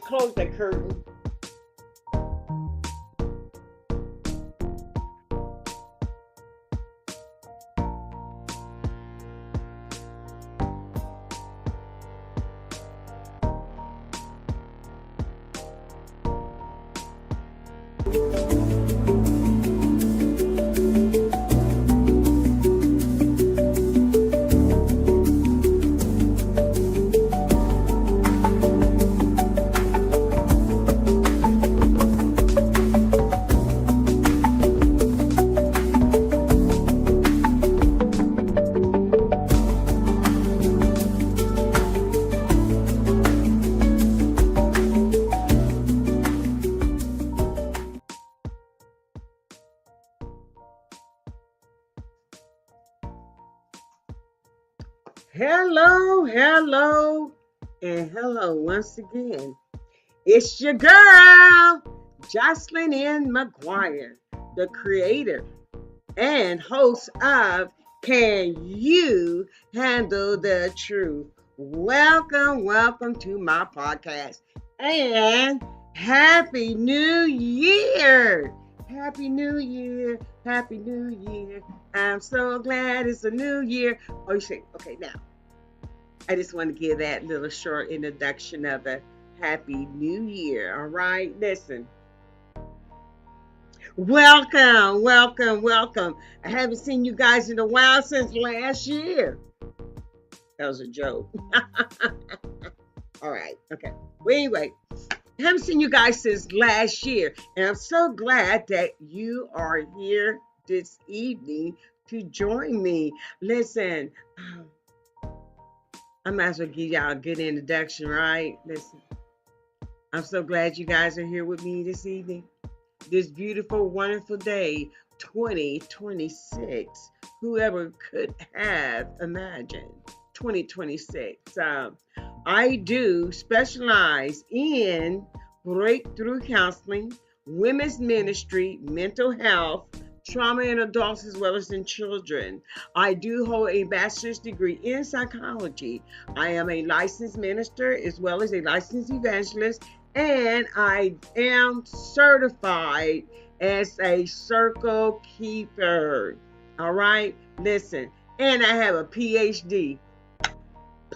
close that curtain. Hello, hello, and hello once again. It's your girl, Jocelyn N. McGuire, the creator and host of Can You Handle the Truth? Welcome, welcome to my podcast. And Happy New Year! Happy New Year! Happy New Year! I'm so glad it's a new year. Oh, you say, okay, now, I just want to give that little short introduction of a Happy New Year. All right, listen. Welcome, welcome, welcome. I haven't seen you guys in a while since last year. That was a joke. All right, okay. Well, anyway, I haven't seen you guys since last year, and I'm so glad that you are here this evening to join me. Listen, I might as well give y'all a good introduction, right? Listen, I'm so glad you guys are here with me this evening. This beautiful, wonderful day, 2026. Whoever could have imagined 2026. I do specialize in breakthrough counseling, women's ministry, mental health, trauma in adults as well as in children. I do hold a bachelor's degree in psychology. I am a licensed minister as well as a licensed evangelist, and I am certified as a circle keeper. All right, listen, and I have a PhD.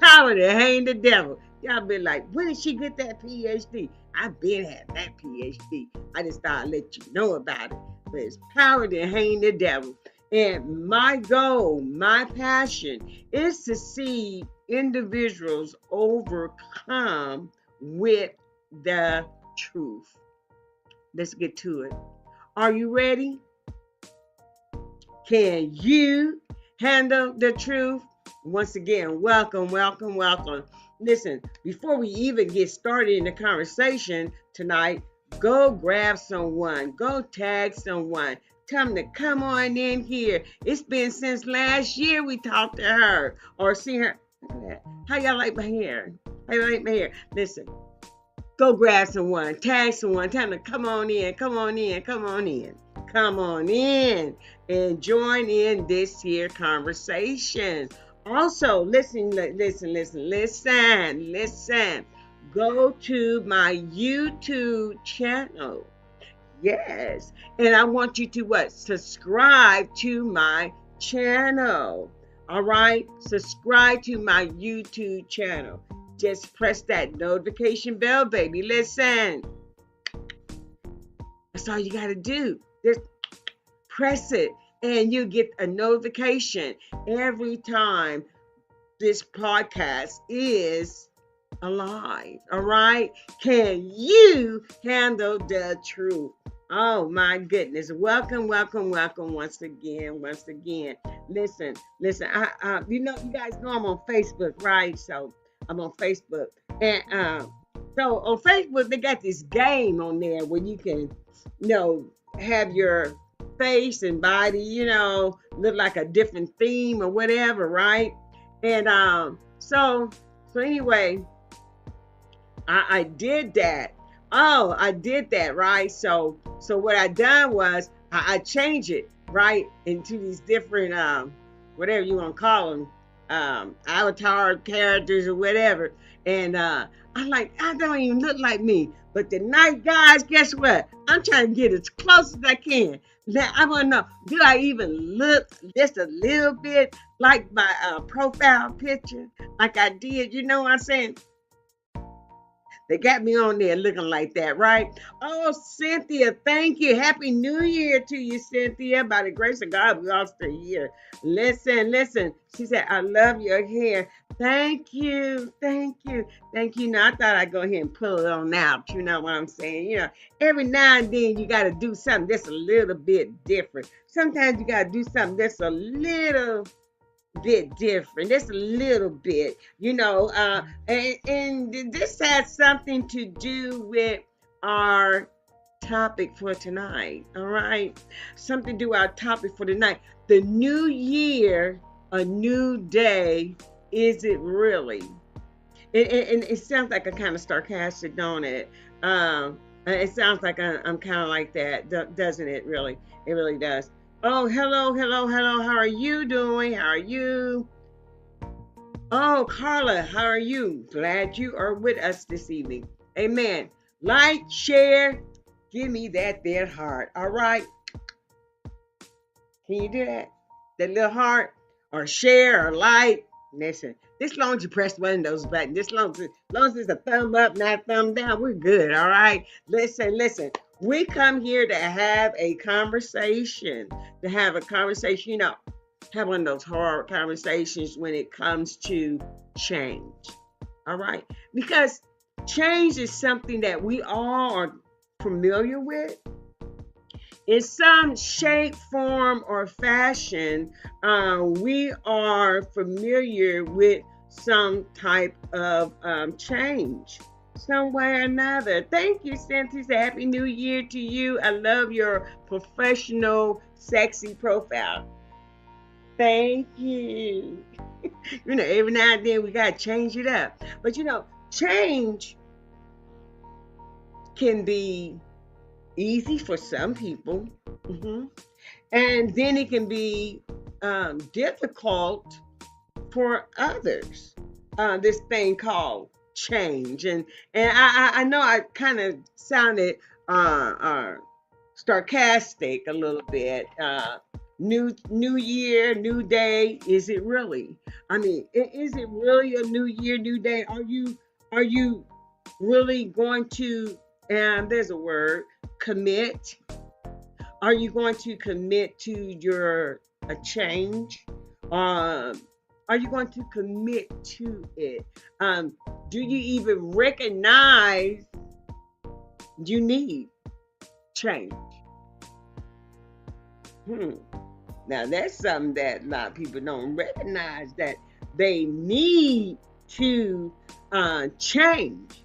Power to hang the devil. Y'all be like, where did she get that PhD? I've been had that PhD. I just thought I'd let you know about it. But it's power to hang the devil. And my goal, my passion is to see individuals overcome with the truth. Let's get to it. Are you ready? Can you handle the truth? Once again, welcome, welcome, welcome. Listen, before we even get started in the conversation tonight, go grab someone, go tag someone, tell them to come on in here. It's been since last year we talked to her or seen her. Look at that. How y'all like my hair? How y'all like my hair? Listen, go grab someone, tag someone, tell them to come on in, come on in, come on in. Come on in and join in this here conversation. Also, listen. Go to my YouTube channel. Yes. And I want you to what? Subscribe to my channel. All right? Subscribe to my YouTube channel. Just press that notification bell, baby. Listen. That's all you got to do. Just press it and you get a notification every time this podcast is alive. All right? Can you handle the truth? Oh my goodness. Welcome, welcome, welcome once again. Listen. You guys know I'm on Facebook, right? So I'm on Facebook. And so on Facebook, they got this game on there where you can, have your face and body, look like a different theme or whatever, right? And so anyway, I did that. Oh, I did that, right? So what I done was I changed it, right, into these different whatever you want to call them, avatar characters or whatever. And I'm like, I don't even look like me. But tonight, guys, guess what? I'm trying to get as close as I can. Now, I want to know, do I even look just a little bit like my profile picture, like I did? You know what I'm saying? They got me on there looking like that, right? Oh, Cynthia, thank you. Happy New Year to you, Cynthia. By the grace of God, we all still here. Listen, listen. She said, I love your hair. Thank you. Thank you. Thank you. Now, I thought I'd go ahead and pull it on out. You know what I'm saying? You know, every now and then you got to do something that's a little bit different. Sometimes you got to do something that's a little bit different, just a little bit, and this has something to do with our topic for tonight. All right, something to do with our topic for tonight. The new year, a new day. Is it really? And it sounds like a kind of sarcastic, don't it? It sounds like I'm kind of like that, doesn't it? Really, it really does. Oh, hello, hello, hello. How are you doing? How are you? Oh, Carla, how are you? Glad you are with us this evening. Amen. Like, share, give me that there heart. All right. Can you do that? That little heart, or share, or like. Listen, this long as you press one of those buttons, this long as it's a thumb up, not a thumb down, we're good. All right. Listen, listen. We come here to have a conversation. To have a conversation. Have one of those hard conversations when it comes to change. All right. Because change is something that we all are familiar with in some shape, form, or fashion. We are familiar with some type of change, some way or another. Thank you, Cynthia. Happy New Year to you. I love your professional, sexy profile. Thank you. Every now and then we got to change it up. But change can be easy for some people. hmm And then it can be difficult for others. This thing called change, and I know I kind of sounded sarcastic a little bit. New year, new day. Is it really? I mean, is it really a new year, new day? Are you really going to? And there's a word, commit. Are you going to commit to your a change? Um, are you going to commit to it? Do you even recognize you need change? Hmm. Now that's something that a lot of people don't recognize, that they need to change.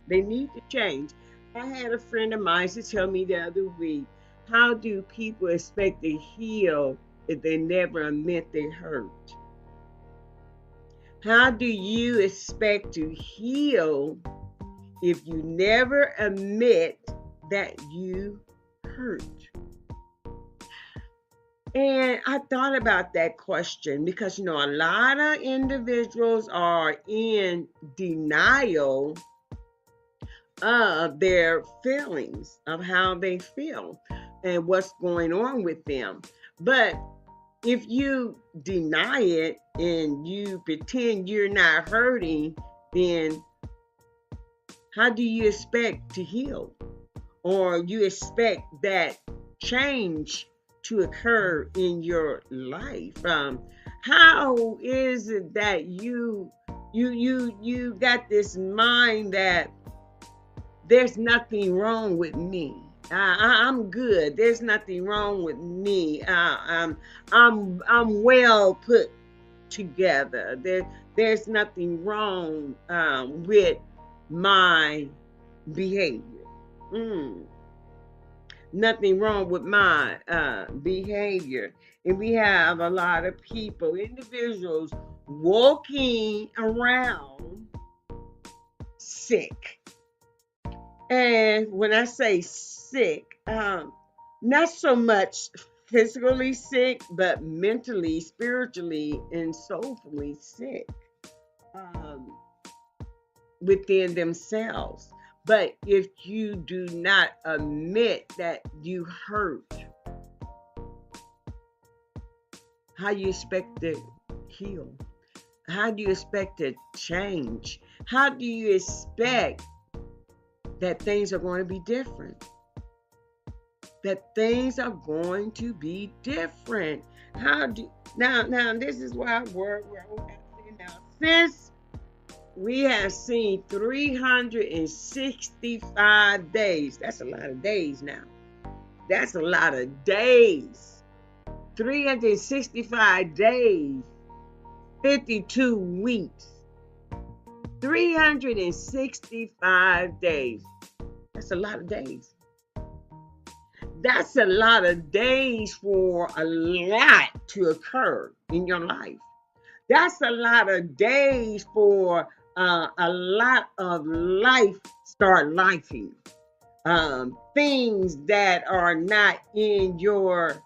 They need to change. I had a friend of mine to tell me the other week, how do people expect to heal if they never admit they hurt? How do you expect to heal if you never admit that you hurt? And I thought about that question because, a lot of individuals are in denial of their feelings, of how they feel and what's going on with them. But if you deny it and you pretend you're not hurting, then how do you expect to heal? Or you expect that change to occur in your life? How is it that you got this mind that there's nothing wrong with me? I'm good. There's nothing wrong with me. I'm well put together. There's nothing wrong with my behavior. Mm, Nothing wrong with my behavior. And we have a lot of people, individuals, walking around sick. And when I say sick, not so much physically sick, but mentally, spiritually, and soulfully sick um, within themselves. But if you do not admit that you hurt, how you expect to heal? How do you expect to change? How do you expect that things are going to be different? That things are going to be different. How do now this is why we're now since we have seen 365 days. That's a lot of days now. That's a lot of days. 365 days, 52 weeks, 365 days. That's a lot of days. That's a lot of days for a lot to occur in your life. That's a lot of days for a lot of life start lifing. Things that are not in your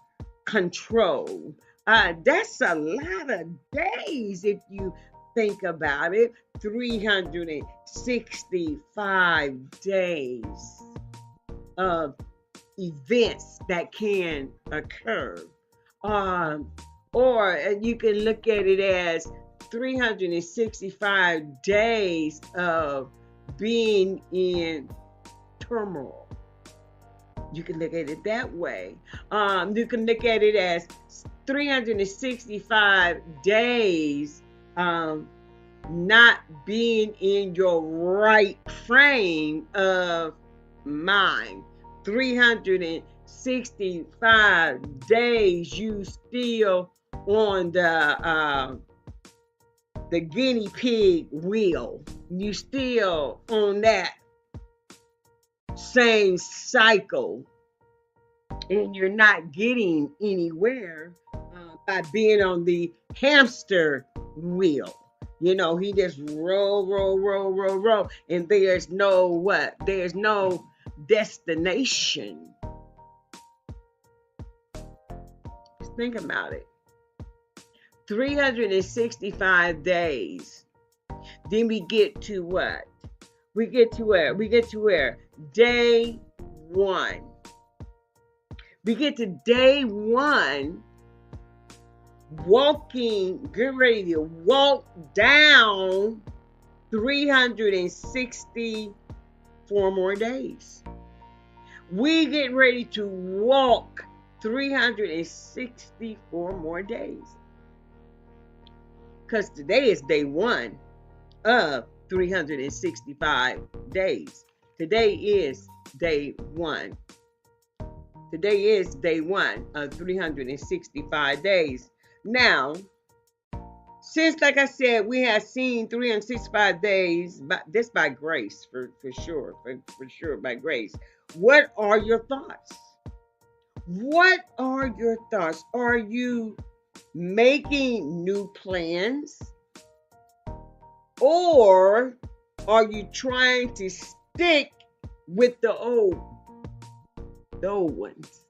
control. That's a lot of days if you think about it. 365 days of events that can occur. Um, or you can look at it as 365 days of being in turmoil. You can look at it that way. You can look at it as 365 days not being in your right frame of mind. 365 days you still on the guinea pig wheel. You still on that same cycle, and you're not getting anywhere by being on the hamster wheel. You know, he just roll, and there's no what? There's no destination. Just think about it. 365 days. Then we get to what? We get to where? We get to where? Day one. We get to day one, walking, get ready to walk down 364 more days. We get ready to walk 364 more days. Because today is day one of 365 days. Today is day one. Today is day one of 365 days. Now, since, like I said, we have seen 365 days, this by grace, for sure, for sure, by grace. What are your thoughts? What are your thoughts? Are you making new plans? Or are you trying to stick with the old ones?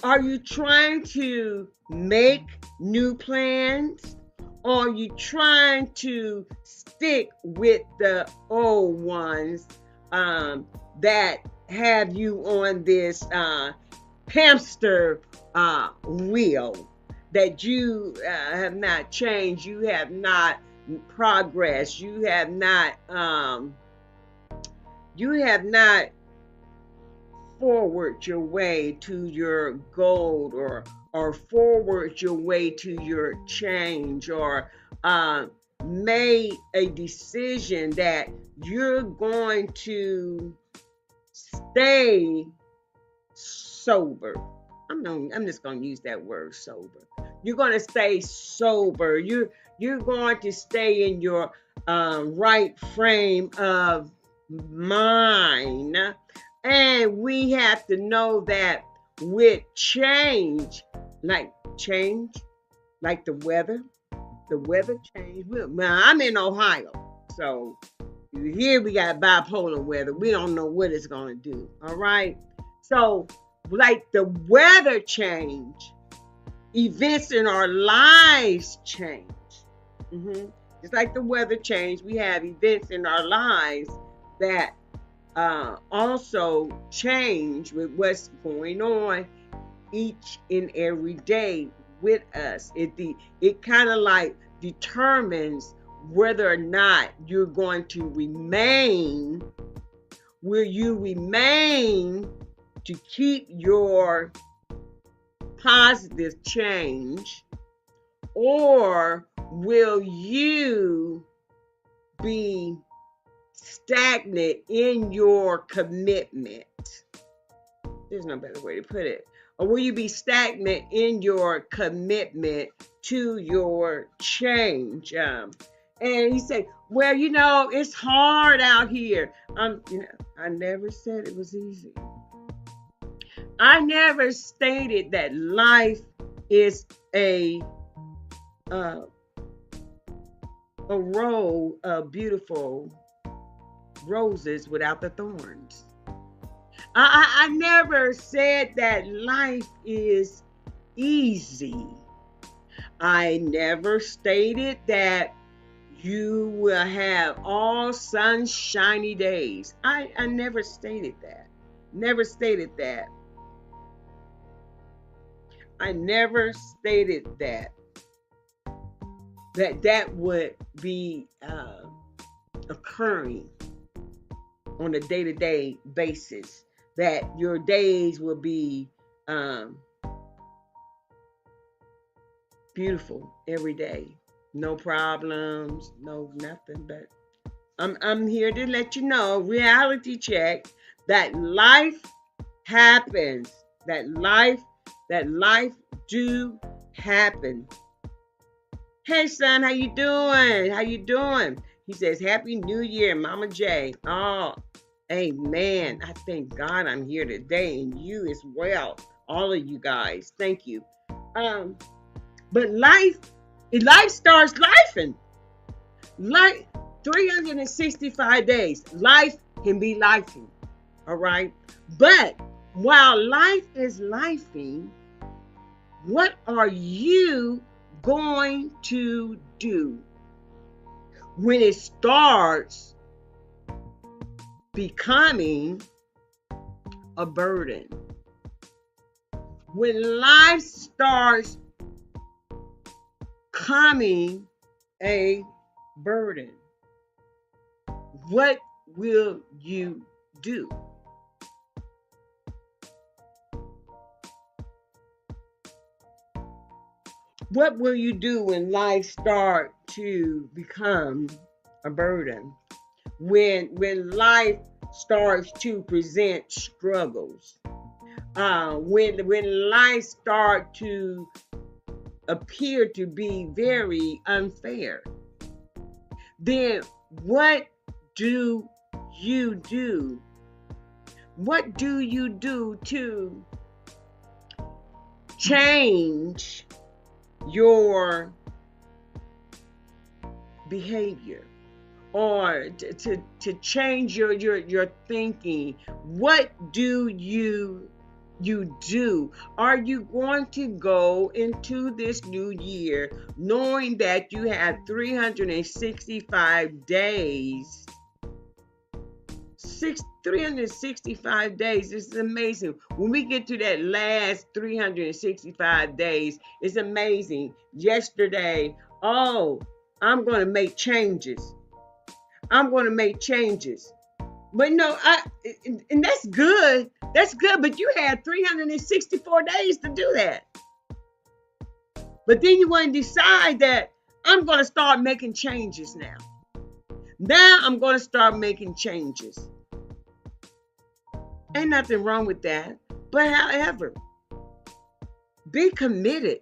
Are you trying to make new plans? Or are you trying to stick with the old ones that have you on this hamster wheel, that you have not changed, you have not progressed, you have not forward your way to your goal, or forward your way to your change, or made a decision that you're going to stay sober. I'm just going to use that word, sober. You're going to stay sober. You're going to stay in your right frame of mind. And we have to know that with change, like the weather change. Now, I'm in Ohio, so here we got bipolar weather. We don't know what it's going to do. All right. So like the weather change, events in our lives change. Mhm. Just like the weather change, we have events in our lives that also change with what's going on each and every day with us. It kind of like determines whether or not you're going to remain. Will you remain to keep your positive change, or will you be stagnant in your commitment? There's no better way to put it. Or will you be stagnant in your commitment to your change? And he said, well, it's hard out here. I never said it was easy. I never stated that life is uh, a row of beautiful roses without the thorns. I never said that life is easy. I never stated that you will have all sunshiny days. I never stated that. Never stated that. I never stated that. That would be occurring on a day-to-day basis. That your days will be beautiful every day. No problems, no nothing. But I'm here to let you know, reality check, that life happens. That life do happen. Hey son, how you doing? How you doing? He says, Happy New Year, Mama J. Oh, amen. I thank God I'm here today, and you as well. All of you guys. Thank you. But life starts lifing. Life 365 days. Life can be lifing. All right. But while life is lifing, what are you going to do when it starts becoming a burden? When life starts becoming a burden, what will you do? What will you do when life starts to become a burden? When life starts to present struggles? When life starts to appear to be very unfair, then what do you do? What do you do to change your behavior, or to change your thinking? What do you do? Are you going to go into this new year knowing that you have 365 days? 365 days. This is amazing. When we get to that last 365 days, it's amazing. Yesterday, I'm going to make changes. I'm going to make changes. But no, and that's good. That's good, but you had 364 days to do that. But then you want to decide that I'm going to start making changes now. Now I'm going to start making changes. Ain't nothing wrong with that. But however, be committed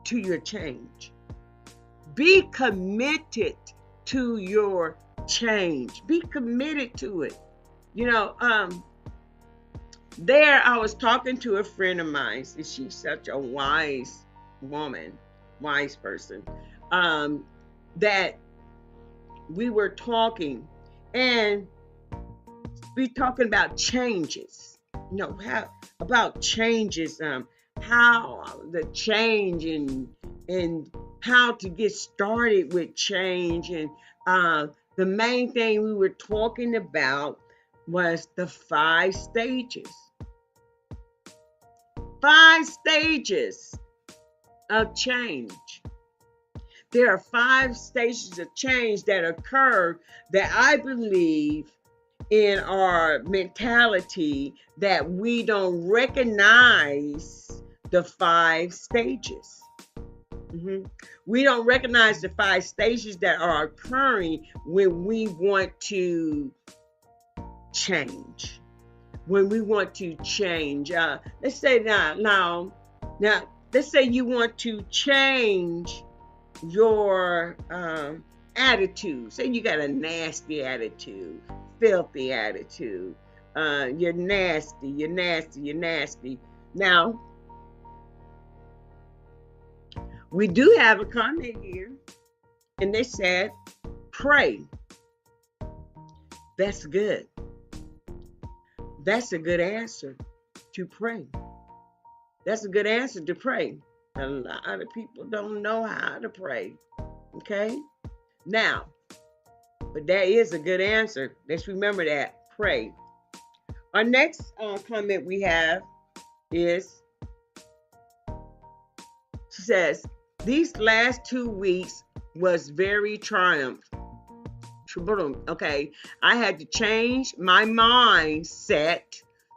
to your change. Be committed to your change. Be committed to it. There I was talking to a friend of mine, and she's such a wise woman, wise person, that we were talking, and we talking about changes. how about changes, how the change and how to get started with change, and uh, the main thing we were talking about was the 5 stages. 5 stages of change. There are 5 stages of change that occur that I believe in our mentality that we don't recognize the 5 stages. Mhm. We don't recognize the 5 stages that are occurring when we want to change. When we want to change, let's say now, let's say you want to change your attitude. Say you got a nasty attitude, filthy attitude. You're nasty, you're nasty, you're nasty. Now, we do have a comment here, and they said, pray. That's good. That's a good answer, to pray. That's a good answer, to pray. A lot of people don't know how to pray. Okay? Now, but that is a good answer. Let's remember that. Pray. Our next comment we have is, she says, these last 2 weeks was very triumph. Okay, I had to change my mindset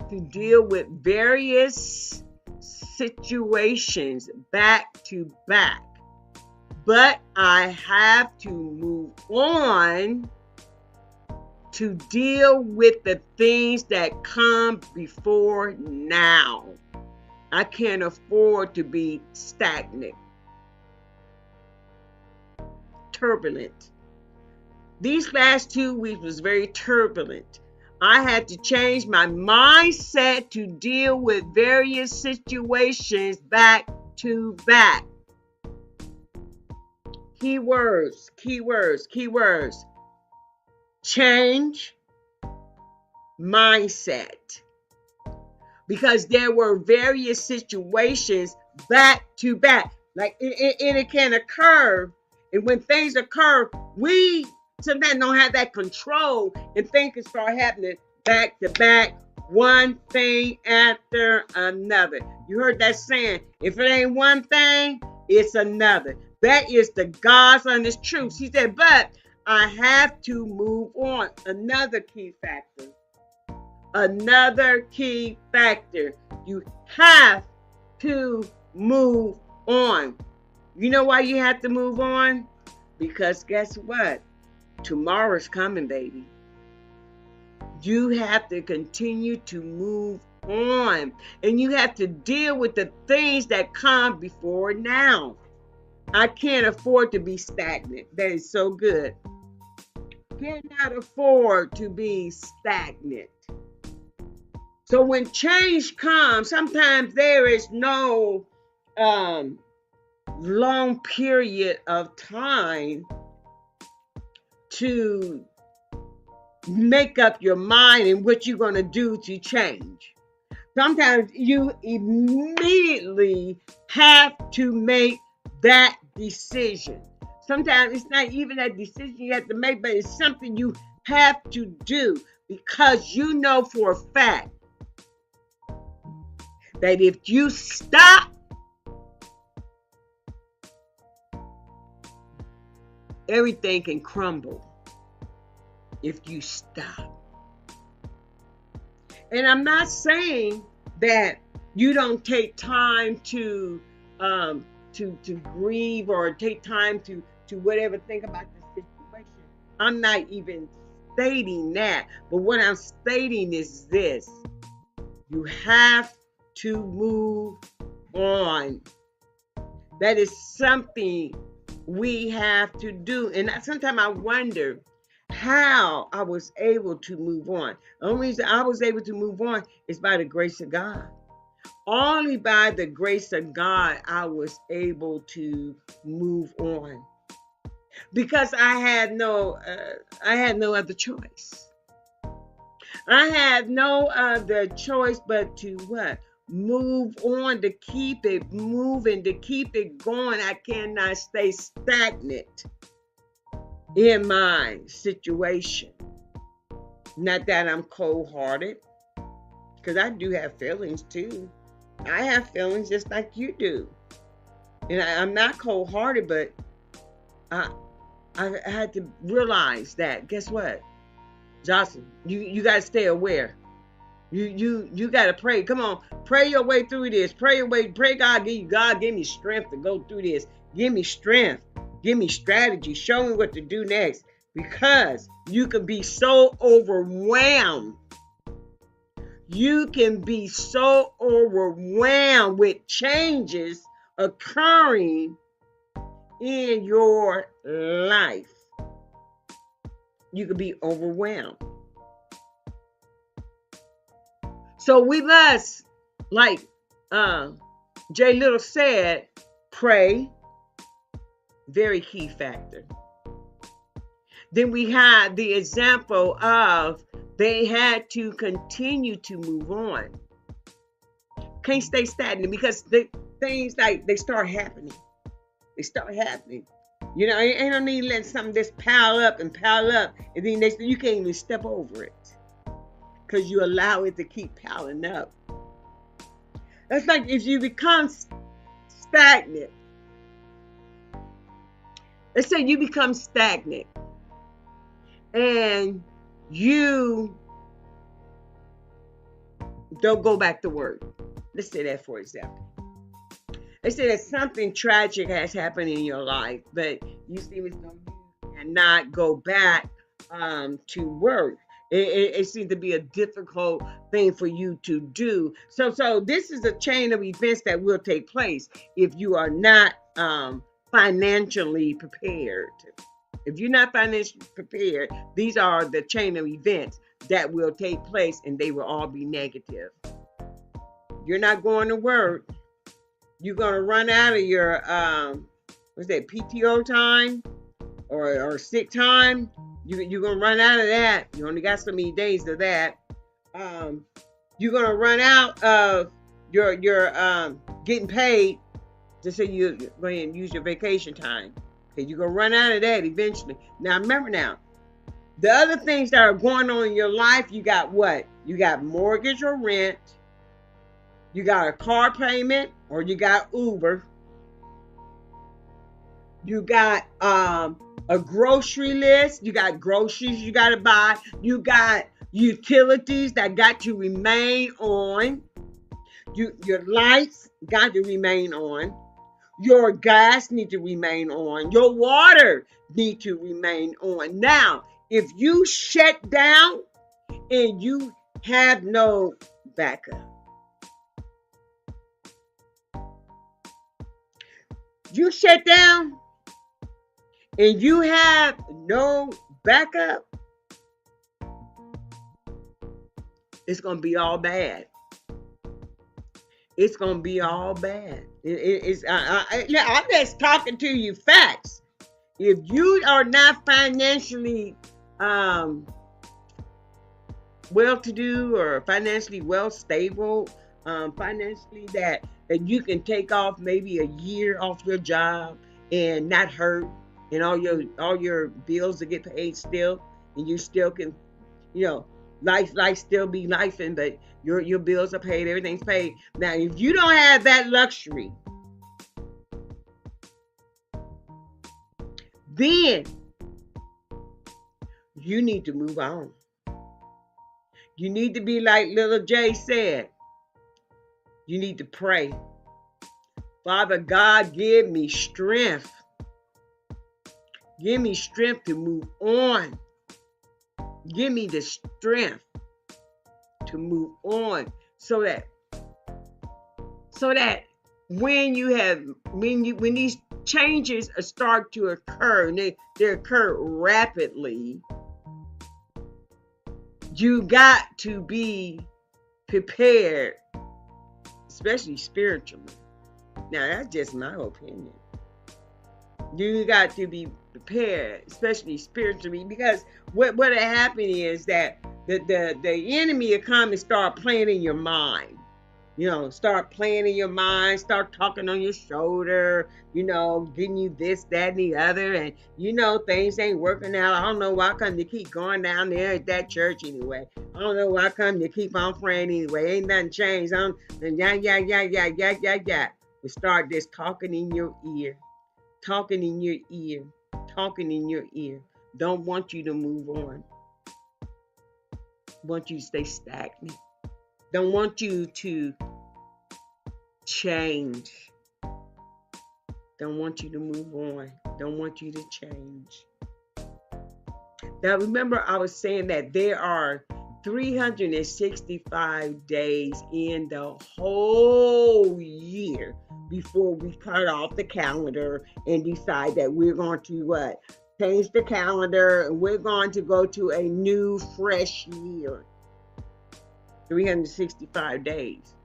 to deal with various situations back to back. But I have to move on to deal with the things that come before now. I can't afford to be stagnant, turbulent. These last 2 weeks was very turbulent. I had to change my mindset to deal with various situations back to back. Keywords, keywords, keywords. Change mindset. Because there were various situations back to back. Like it can occur. And when things occur, we sometimes don't have that control, and things can start happening back to back, one thing after another. You heard that saying, if it ain't one thing, it's another. That is the God's honest truth. He said, but I have to move on. Another key factor. Another key factor. You have to move on. You know why you have to move on? Because guess what? Tomorrow's coming, baby. You have to continue to move on. And you have to deal with the things that come before now. I can't afford to be stagnant. That is so good. Cannot afford to be stagnant. So when change comes, sometimes there is no long period of time to make up your mind and what you're going to do to change. Sometimes you immediately have to make that decision. Sometimes it's not even a decision you have to make, but it's something you have to do, because you know for a fact that if you stop, everything can crumble if you stop. And I'm not saying that you don't take time to grieve or take time to whatever, think about the situation. I'm not even stating that. But what I'm stating is this. You have to move on. That is something we have to do. And sometimes I wonder how I was able to move on. The only reason I was able to move on is by the grace of God. Only by the grace of God I was able to move on, because I had no other choice. I have no other choice but to what? Move on, to keep it moving, to keep it going. I cannot stay stagnant in my situation. Not that I'm cold hearted, because I do have feelings too. I have feelings just like you do. And I'm not cold hearted, but I, I had to realize that, guess what? Jocelyn, you got to stay aware. You got to pray. Come on, pray your way through this. Pray your way. Pray God give me strength to go through this. Give me strength. Give me strategy. Show me what to do next. Because you can be so overwhelmed. You can be so overwhelmed with changes occurring in your life. You can be overwhelmed. So we must, like Jay Little said, pray. Very key factor. Then we had the example of they had to continue to move on. Can't stay stagnant because things like they start happening. They start happening. You know, ain't no need letting something just pile up, and then you can't even step over it because you allow it to keep piling up. That's like if you become stagnant. Let's say you become stagnant and you don't go back to work. Let's say that, for example. Let's say that something tragic has happened in your life, but you seem as though you cannot go back to work. It seems to be a difficult thing for you to do. So this is a chain of events that will take place if you are not financially prepared. If you're not financially prepared, these are the chain of events that will take place, and they will all be negative. You're not going to work. You're going to run out of your PTO time or sick time. You're going to run out of that. You only got so many days of that. You're going to run out of your getting paid to say you're going to use your vacation time. Okay, you're going to run out of that eventually. Now, remember now, the other things that are going on in your life, you got what? You got mortgage or rent. You got a car payment, or you got Uber. You got a grocery list. You got groceries you got to buy. You got utilities that got to remain on. Your lights got to remain on. Your gas need to remain on. Your water need to remain on. Now, if you shut down and you have no backup, you shut down and you have no backup, it's going to be all bad. It's going to be all bad. I'm just talking to you facts. If you are not financially well-to-do or financially well-stable, financially that you can take off maybe a year off your job and not hurt, and all your bills to get paid still, and you still can, life still be lifing, but your bills are paid, everything's paid. Now, if you don't have that luxury, then you need to move on. You need to be like Little J said. You need to pray. Father God, give me strength. Give me strength to move on. Give me the strength to move on so that when these changes start to occur, and they occur rapidly, you got to be prepared, especially spiritually. Now, that's just my opinion. You got to be prepared, especially spiritually, because what happened is that The enemy will come and start playing in your mind. Start playing in your mind, start talking on your shoulder, getting you this, that, and the other. And things ain't working out. I don't know why come you keep going down there at that church anyway. I don't know why come you keep on praying anyway. Ain't nothing changed. And yeah. You start this talking in your ear, talking in your ear, talking in your ear. Don't want you to move on. Want you to stay stagnant. Don't want you to change. Don't want you to move on. Don't want you to change. Now remember, I was saying that there are 365 days in the whole year before we cut off the calendar and decide that we're going to change the calendar and we're going to go to a new fresh year. 365 days.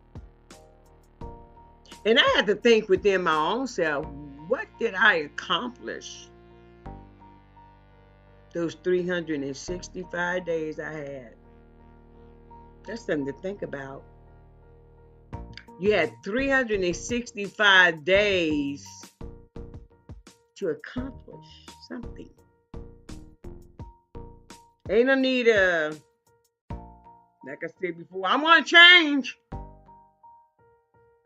And I had to think within my own self, what did I accomplish those 365 days I had? That's something to think about. You had 365 days to accomplish something. Ain't no need like I said before, I'm going to change.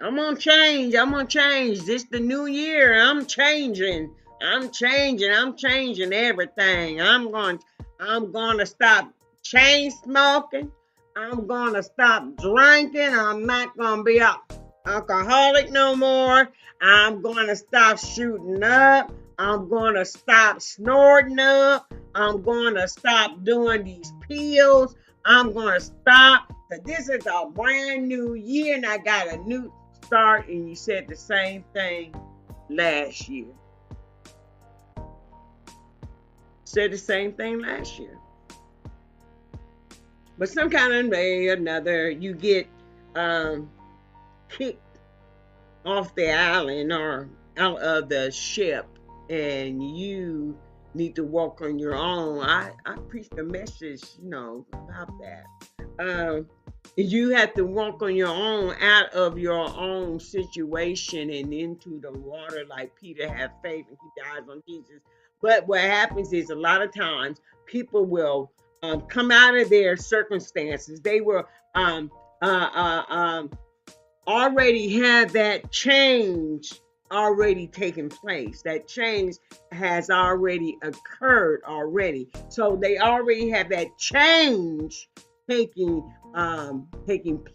I'm going to change. This the new year. I'm changing everything. I'm going to stop chain smoking. I'm going to stop drinking. I'm not going to be an alcoholic no more. I'm going to stop shooting up. I'm going to stop snorting up. I'm going to stop doing these pills. I'm going to stop. Because this is a brand new year and I got a new start. And you said the same thing last year. Said the same thing last year. But some kind of way or another, you get kicked off the island or out of the ship and you need to walk on your own. I preached a message, about that. You have to walk on your own out of your own situation and into the water like Peter had faith and keep your eyes on Jesus. But what happens is a lot of times people will come out of their circumstances. They will already have that change already taken place. That change has already occurred already. So they already have that change taking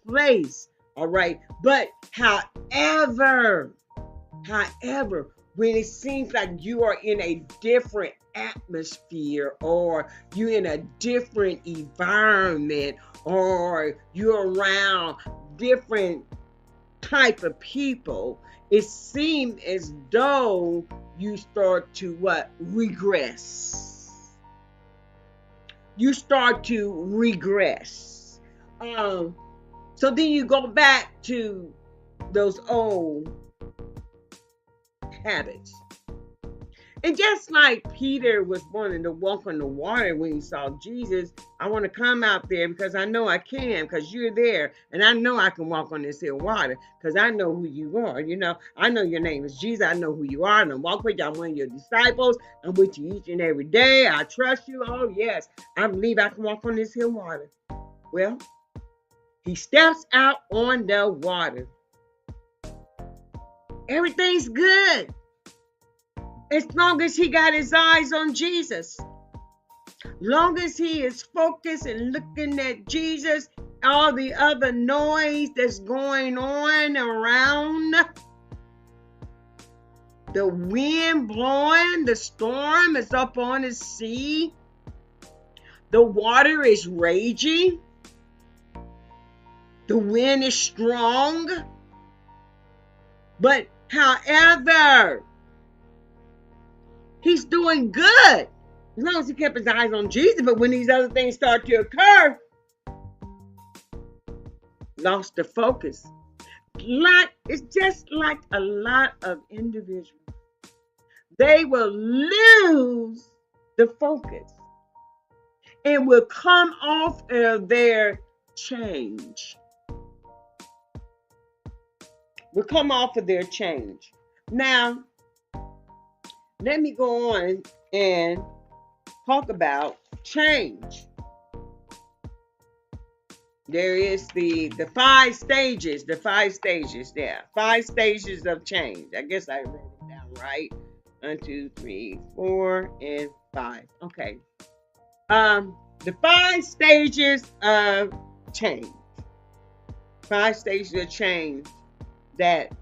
place. All right. But however, when it seems like you are in a different atmosphere or you're in a different environment or you're around different type of people, it seems as though you start to regress. You start to regress. So then you go back to those old habits. And just like Peter was wanting to walk on the water when he saw Jesus, I want to come out there because I know I can, because you're there. And I know I can walk on this here water because I know who you are. I know your name is Jesus. I know who you are. And I walk with you. I'm one of your disciples. I'm with you each and every day. I trust you. Oh, yes. I believe I can walk on this here water. Well, he steps out on the water. Everything's good. As long as he got his eyes on Jesus. Long as he is focused and looking at Jesus, all the other noise that's going on around, the wind blowing, the storm is up on the sea, the water is raging, the wind is strong. But however, he's doing good as long as he kept his eyes on Jesus. But when these other things start to occur, lost the focus. It's just like a lot of individuals. They will lose the focus. and will come off of their change. Will come off of their change. Now, let me go on and talk about change. There is the 5 stages, yeah, 5 stages of change. I guess I wrote it down right. 1, 2, 3, 4, and 5. Okay. The 5 stages of change. 5 stages of change that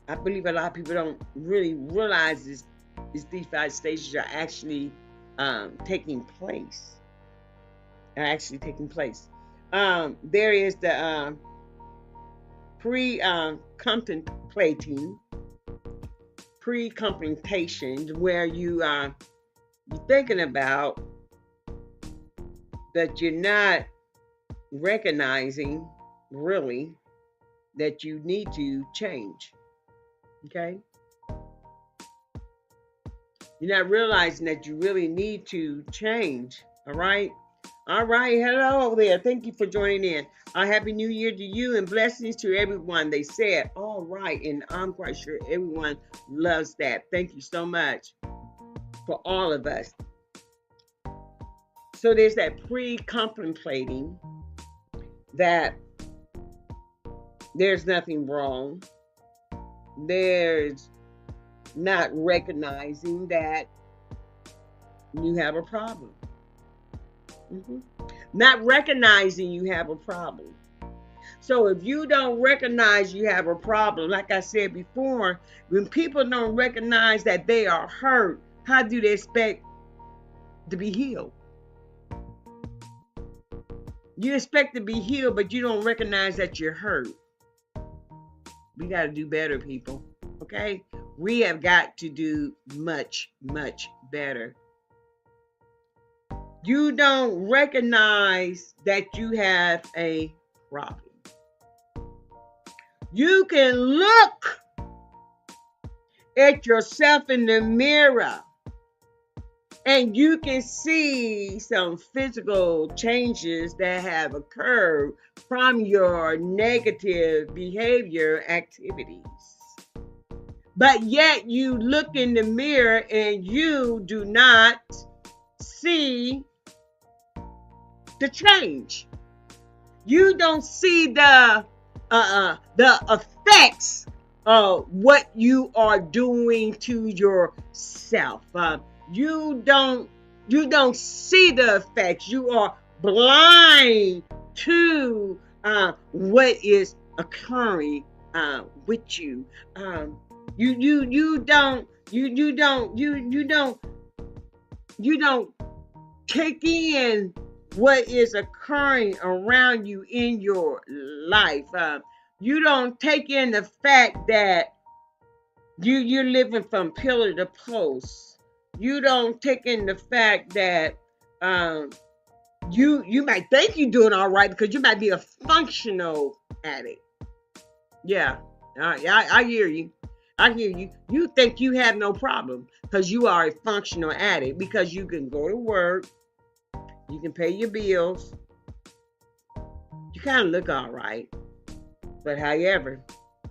I believe a lot of people don't really realize is these 5 stages are actually taking place. There is the pre-contemplation, where you're thinking about that you're not recognizing really that you need to change. Okay? You're not realizing that you really need to change. All right? All right. Hello there. Thank you for joining in. A happy new year to you and blessings to everyone. They said, all right. And I'm quite sure everyone loves that. Thank you so much for all of us. So there's that pre-contemplating that there's nothing wrong. There's not recognizing that you have a problem. Not recognizing you have a problem. So if you don't recognize you have a problem, like I said before, when people don't recognize that they are hurt, how do they expect to be healed? You expect to be healed, but you don't recognize that you're hurt. We got to do better, people. Okay? We have got to do much, much better. You don't recognize that you have a problem. You can look at yourself in the mirror and you can see some physical changes that have occurred from your negative behavior activities. But yet you look in the mirror and you do not see the change. You don't see the effects of what you are doing to yourself. You don't see the effects. You are blind to what is occurring with you. You don't take in what is occurring around you in your life. You don't take in the fact that you're living from pillar to post. You don't take in the fact that you might think you're doing all right because you might be a functional addict. Yeah, I hear you. I hear you. You think you have no problem because you are a functional addict, because you can go to work, you can pay your bills, you kind of look all right. But however,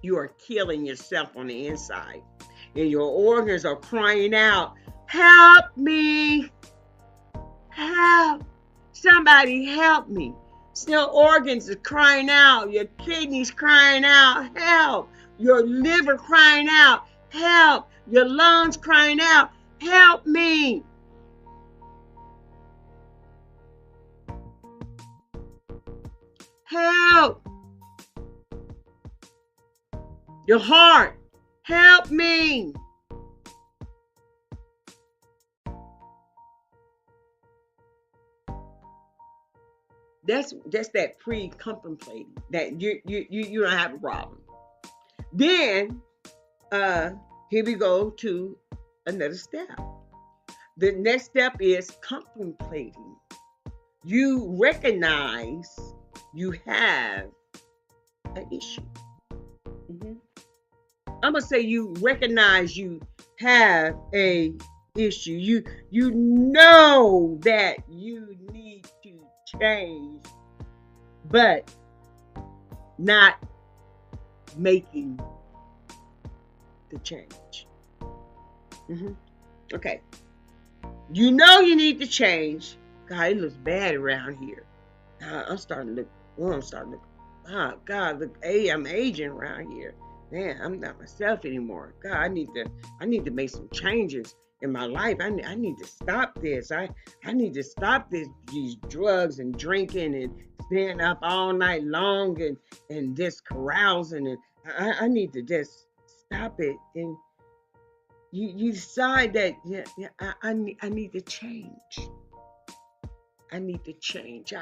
you are killing yourself on the inside. And your organs are crying out, help me, help, somebody help me. Still organs are crying out, your kidneys crying out, help. Your liver crying out, help. Your lungs crying out, help me. Help. Your heart, help me. That's that pre-contemplating that you don't have a problem. Then here we go to another step. The next step is contemplating. You recognize you have an issue. I'm gonna say you recognize you have a issue. You know that you need to change, but not making the change. hmm Okay. You know you need to change. God, it looks bad around here. I'm starting to look. Oh, I'm starting to look. Oh God, look. Hey, I'm aging around here. Man, I'm not myself anymore. God, I need to make some changes in my life. I need to stop this. I need to stop these drugs and drinking and staying up all night long and just carousing and I need to just stop it. And you decide that I need to change. I need to change.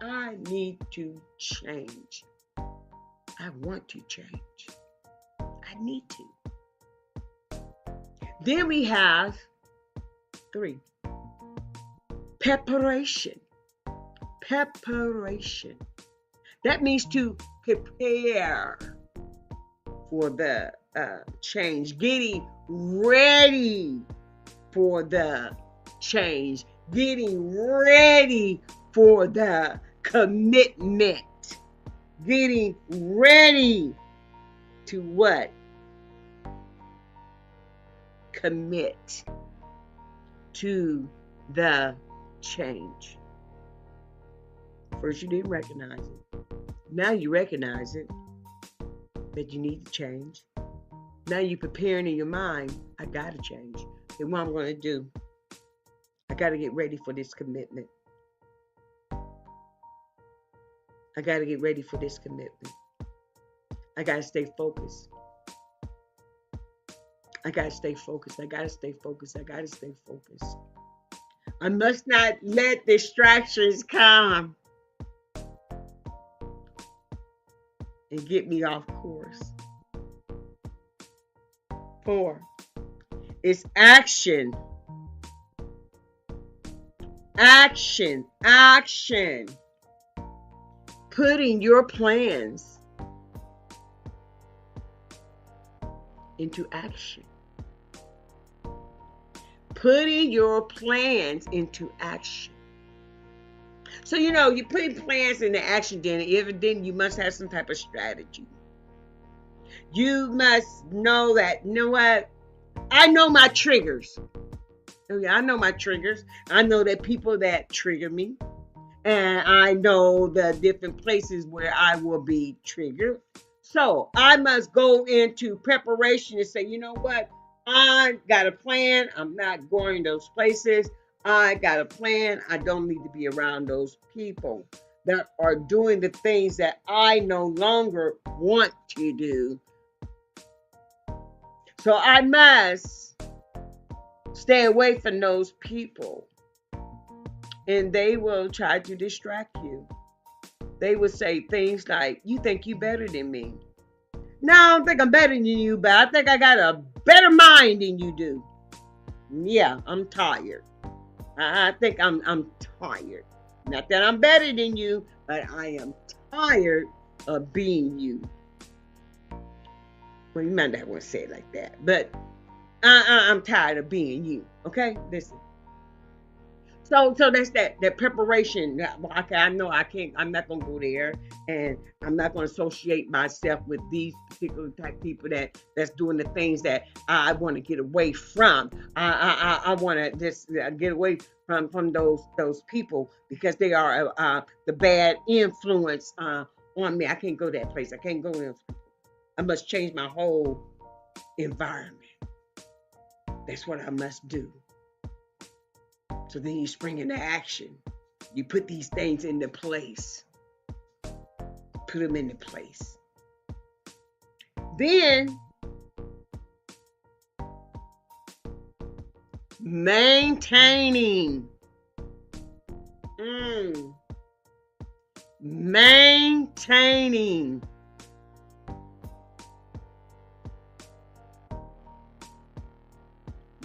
I need to change. I want to change. I need to. Then we have 3. Preparation. Preparation. That means to prepare for the change. Getting ready for the change. Getting ready for the commitment. Getting ready to what? Commit to the change. First, you didn't recognize it. Now you recognize it, that you need to change. Now you're preparing in your mind, I got to change. And what I'm going to do, I got to get ready for this commitment. I got to get ready for this commitment. I got to stay focused. I got to stay focused. I got to stay focused. I got to stay focused. I must not let distractions come and get me off course. 4. It's action. Action. Action. Putting your plans into action. Putting your plans into action. So, you put plans into action, then you must have some type of strategy. You must know that, you know what? I know my triggers. Okay, I know my triggers. I know that people that trigger me. And I know the different places where I will be triggered. So I must go into preparation and say, you know what? I got a plan. I'm not going those places. I got a plan. I don't need to be around those people that are doing the things that I no longer want to do. So I must stay away from those people. And they will try to distract you. They will say things like, you think you better than me. No, I don't think I'm better than you, but I think I got a better mind than you do. Yeah, I'm tired. I think I'm tired. Not that I'm better than you, but I am tired of being you. Well, you might not want to say it like that, but I'm tired of being you. Okay, listen. So that's that preparation. Okay, I know I can't. I'm not gonna go there, and I'm not gonna associate myself with these particular type people that's doing the things that I want to get away from. I want to just get away from those people because they are the bad influence on me. I can't go that place. I can't go there. I must change my whole environment. That's what I must do. So then you spring into action. You put these things into place. Put them into place. Then maintaining. Maintaining.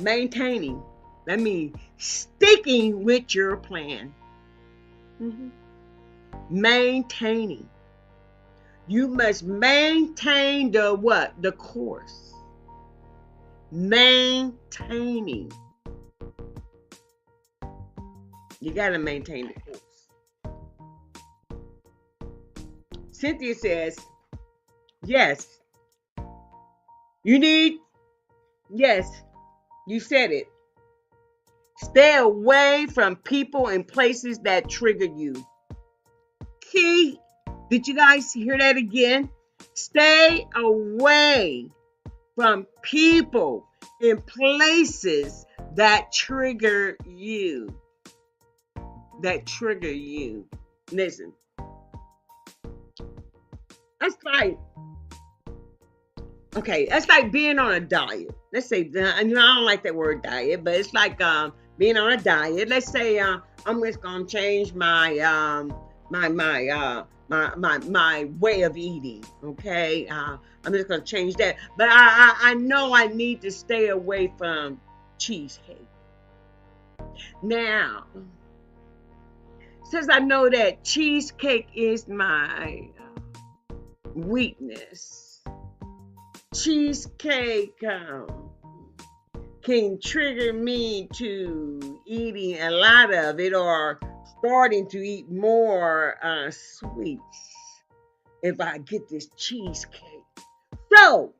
Maintaining. That means sticking with your plan. Maintaining. You must maintain the what? The course. Maintaining. You got to maintain the course. Cynthia says, yes, you need, yes, you said it. Stay away from people and places that trigger you. Key, did you guys hear that again? Stay away from people and places that trigger you. That trigger you. Listen, that's like, okay, that's like being on a diet. Let's say, I don't like that word diet, but it's like being on a diet. Let's say I'm just gonna change my way of eating. Okay, I'm just gonna change that. But I know I need to stay away from cheesecake. Now, since I know that cheesecake is my weakness, cheesecake can trigger me to eating a lot of it or starting to eat more sweets if I get this cheesecake. So,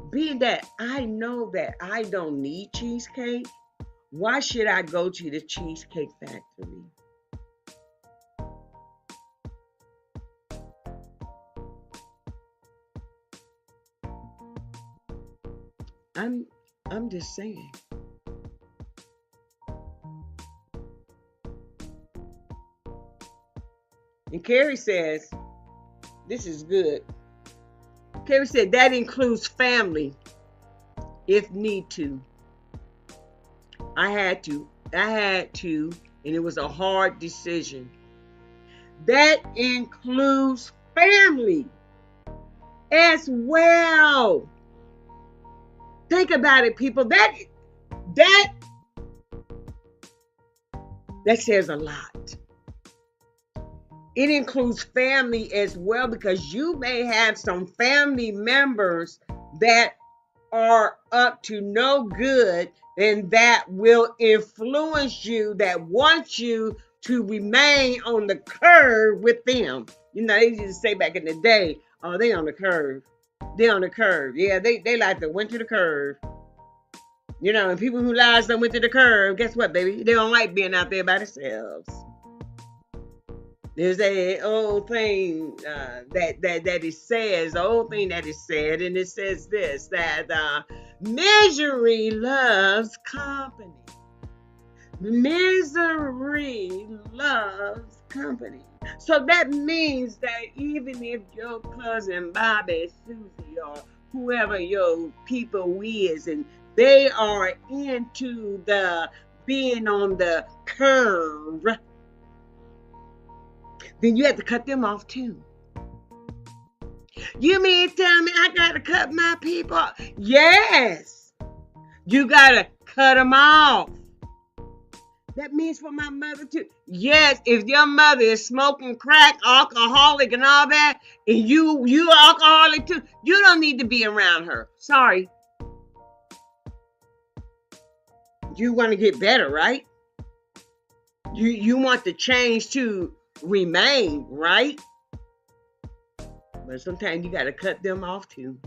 being that I know that I don't need cheesecake, why should I go to the Cheesecake Factory? I'm just saying. And Carrie says, this is good. Carrie said that includes family if need to. I had to, and it was a hard decision. That includes family as well. Think about it, people. That says a lot. It includes family as well, because you may have some family members that are up to no good and that will influence you, that want you to remain on the curve with them. You know, they used to say back in the day, oh, they on the curve. They on the curve. Yeah, they like to went to the curve. You know, and people who lies done went to the curve, guess what, baby? They don't like being out there by themselves. There's a old thing that it says, the old thing that it said, and it says this, that misery loves company. Misery loves company. So that means that even if your cousin Bobby, Susie, or whoever your people is, and they are into the being on the curve, then you have to cut them off too. You mean tell me I gotta cut my people off? Yes, you gotta cut them off. That means for my mother too. Yes, if your mother is smoking crack, alcoholic, and all that, and you alcoholic too, you don't need to be around her. Sorry. You want to get better, right? You want the change to remain, right? But sometimes you got to cut them off too.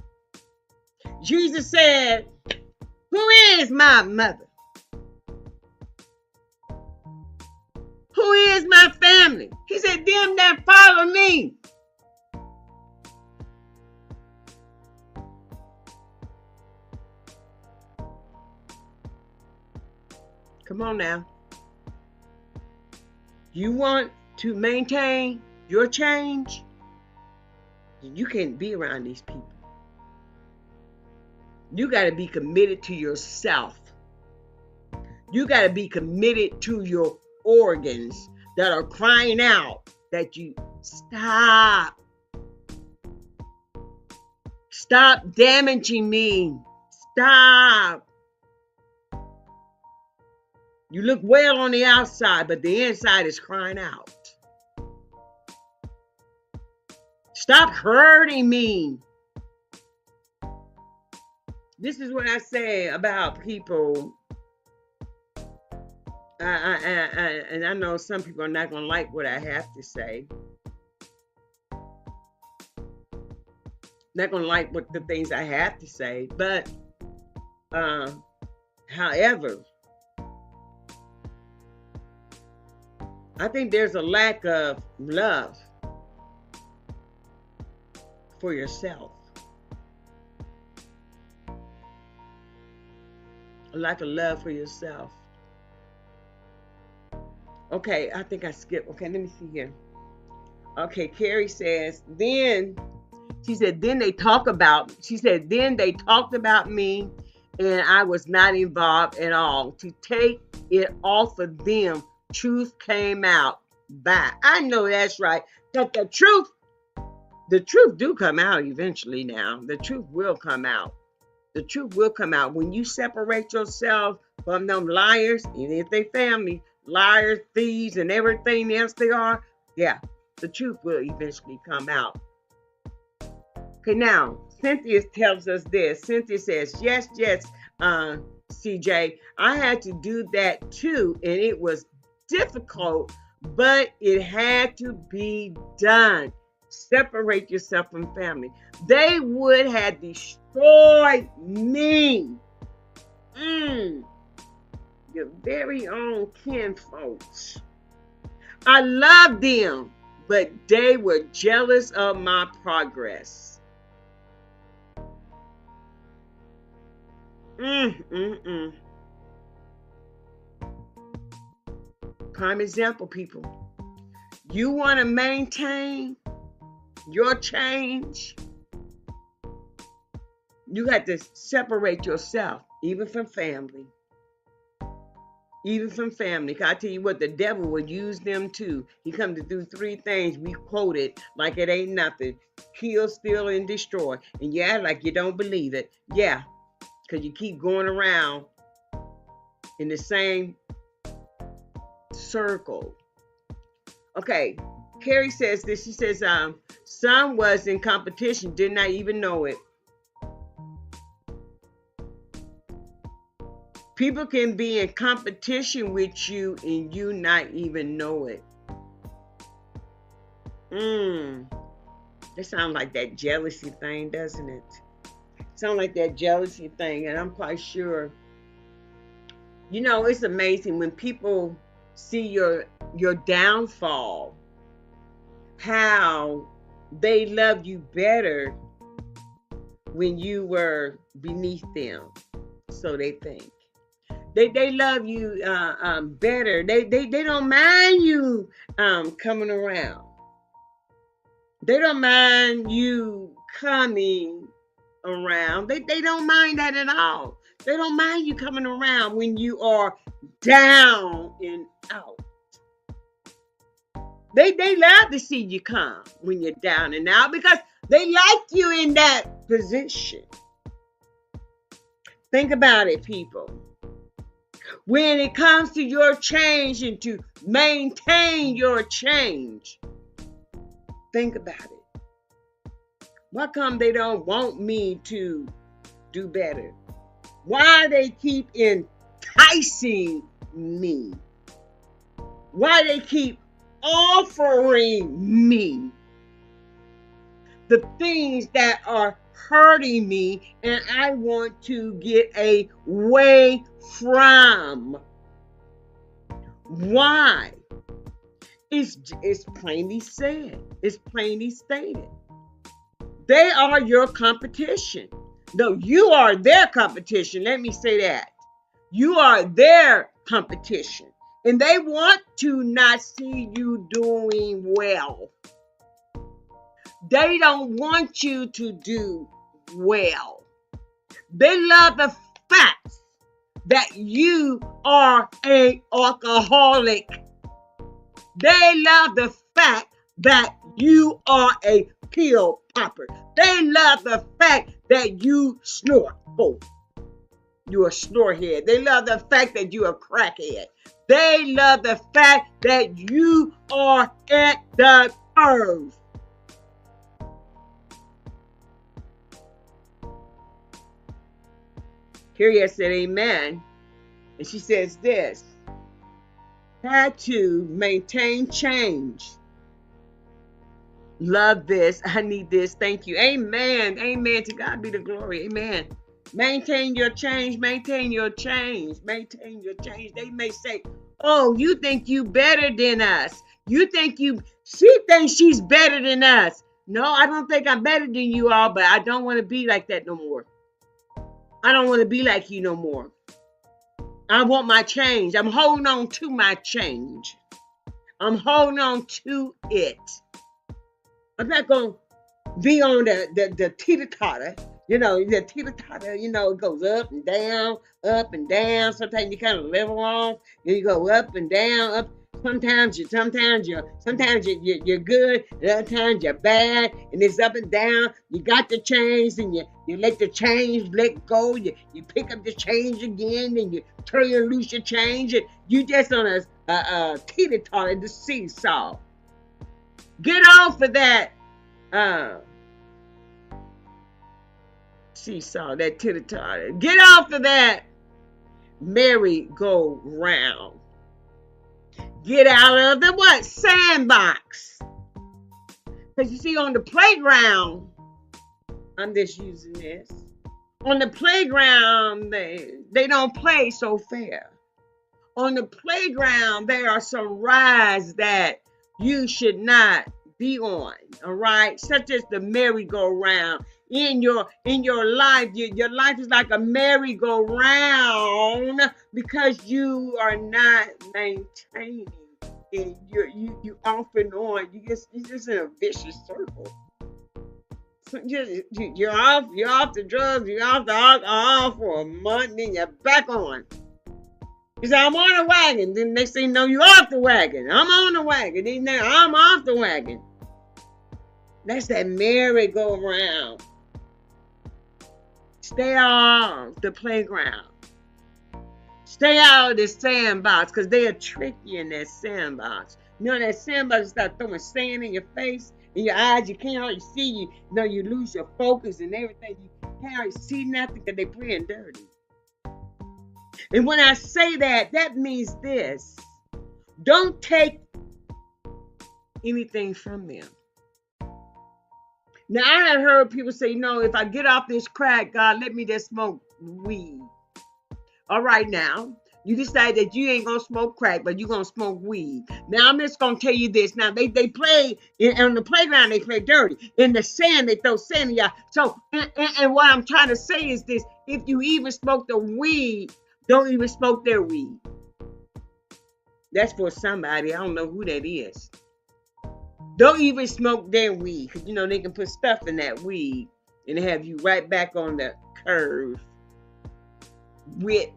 Jesus said, who is my mother? Who is my family? He said, them that follow me. Come on now. You want to maintain your change? You can't be around these people. You got to be committed to yourself. You got to be committed to your organs that are crying out that you stop damaging me. Stop. You look well on the outside, but the inside is crying out. Stop hurting me. This is what I say about people And I know some people are not going to like what I have to say. Not going to like what the things I have to say. But, however, I think there's a lack of love for yourself. A lack of love for yourself. Okay, I think I skipped. Okay, let me see here. Okay, Carrie says, then she said, then they talked about me and I was not involved at all. To take it off of them, truth came out. Bye. I know that's right. But the truth do come out eventually now. The truth will come out. The truth will come out. When you separate yourself from them liars, even if they family, liars, thieves, and everything else they are, yeah, the truth will eventually come out. Okay, now, Cynthia tells us this. Cynthia says, yes, CJ, I had to do that too, and it was difficult, but it had to be done. Separate yourself from family. They would have destroyed me. Your very own kinfolks. I loved them, but they were jealous of my progress. Prime example, people. You want to maintain your change, you got to separate yourself, even from family. Even from family. I tell you what, the devil would use them too. He comes to do three things we quoted like it ain't nothing: kill, steal, and destroy. And you act like you don't believe it. Yeah, because you keep going around in the same circle. Okay, Carrie says this. She says, son was in competition, did not even know it. People can be in competition with you and you not even know it. It sounds like that jealousy thing, doesn't it? Sound like that jealousy thing, and I'm quite sure. You know, it's amazing when people see your downfall, how they love you better when you were beneath them. So they think. They love you better. They don't mind you coming around. They don't mind you coming around. They don't mind that at all. They don't mind you coming around when you are down and out. They love to see you come when you're down and out because they like you in that position. Think about it, people. When it comes to your change and to maintain your change, think about it. Why come they don't want me to do better? Why they keep enticing me? Why they keep offering me the things that are hurting me and I want to get away from? Why? It's plainly said. It's plainly stated. They are your competition. No, you are their competition. Let me say that. You are their competition. And they want to not see you doing well. They don't want you to do well. They love the fact that you are an alcoholic. They love the fact that you are a pill popper. They love the fact that you snort. Oh, you're a snorehead. They love the fact that you're a crackhead. They love the fact that you are at the curve. Kyria said amen. And she says this. had to maintain change. Love this. I need this. Thank you. Amen. Amen. To God be the glory. Amen. Maintain your change. Maintain your change. Maintain your change. They may say, oh, you think you better than us. She thinks she's better than us. No, I don't think I'm better than you all, but I don't want to be like that no more. I don't want to be like you no more. I want my change. I'm holding on to my change. I'm holding on to it. I'm not going to be on the teeter-totter. The teeter-totter, it goes up and down, up and down. Sometimes you kind of level off. You go up and down, up. Sometimes you're good, and other times you're bad, and it's up and down. You got the change, and you let the change let go. You pick up the change again, and you turn and loose your change, and you just on a teeter-totter, the seesaw. Get off of that seesaw, that teeter-totter. Get off of that merry-go-round. Get out of the what? Sandbox. Because you see, on the playground, I'm just using this. On the playground, they don't play so fair. On the playground, there are some rides that you should not be on, all right? Such as the merry-go-round. In your life, your life is like a merry-go-round because you are not maintaining it. You off and on. You're just in a vicious circle. So you're off the drugs, you're off the alcohol for a month, then you're back on. You say, I'm on the wagon. Then they say, no, you're off the wagon. I'm on the wagon. Then I'm off the wagon. That's that merry-go-round. Stay off the playground. Stay out of the sandbox because they'll trick you in that sandbox. That sandbox start throwing sand in your face, in your eyes. You can't hardly see. You lose your focus and everything. You can't hardly see nothing because they're playing dirty. And when I say that, that means this. Don't take anything from them. Now, I have heard people say, no, if I get off this crack, God, let me just smoke weed. All right, now, you decide that you ain't going to smoke crack, but you're going to smoke weed. Now, I'm just going to tell you this. Now, they play, on the playground, they play dirty. In the sand, they throw sand in y'all. So, and what I'm trying to say is this. If you even smoke the weed, don't even smoke their weed. That's for somebody. I don't know who that is. Don't even smoke their weed. Because, they can put stuff in that weed and have you right back on the curve with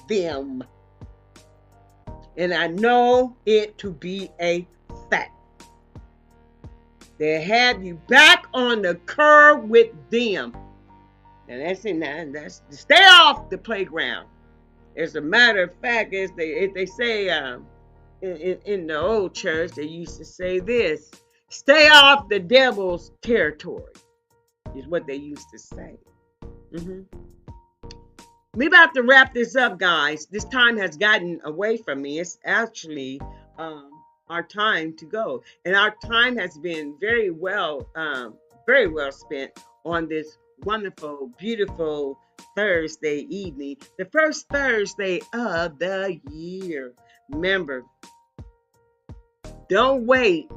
them. And I know it to be a fact. They have you back on the curve with them. And that's stay off the playground. As a matter of fact, as they say in the old church, they used to say this: stay off the devil's territory, is what they used to say. We about to wrap this up, guys. This time has gotten away from me. It's actually our time to go, and our time has been very well spent on this wonderful, beautiful Thursday evening, the first Thursday of the year. Remember, don't wait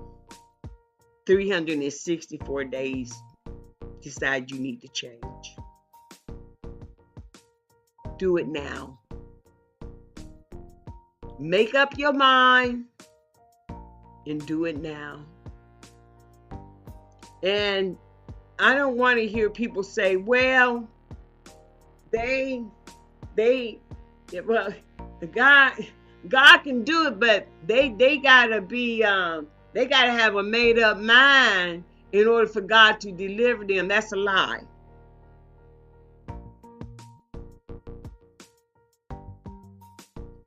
364 days to decide you need to change. Do it now. Make up your mind and do it now. And I don't want to hear people say, well, God can do it, but they gotta be they gotta have a made up mind in order for God to deliver them. That's a lie.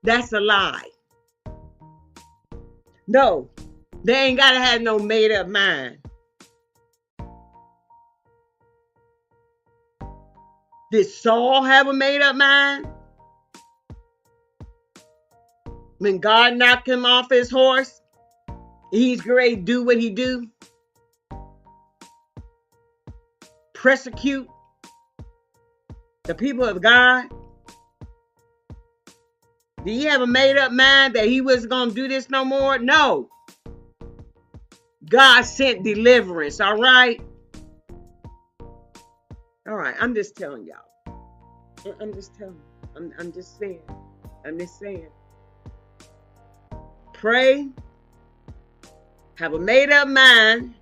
That's a lie. No, they ain't gotta have no made up mind. Did Saul have a made up mind? When God knocked him off his horse, he's great to do what he do, persecute the people of God. Did he have a made up mind that he wasn't going to do this no more? No. God sent deliverance, all right? All right, I'm just telling y'all. I'm just telling you. I'm just saying. I'm just saying. Pray. Have a made up mind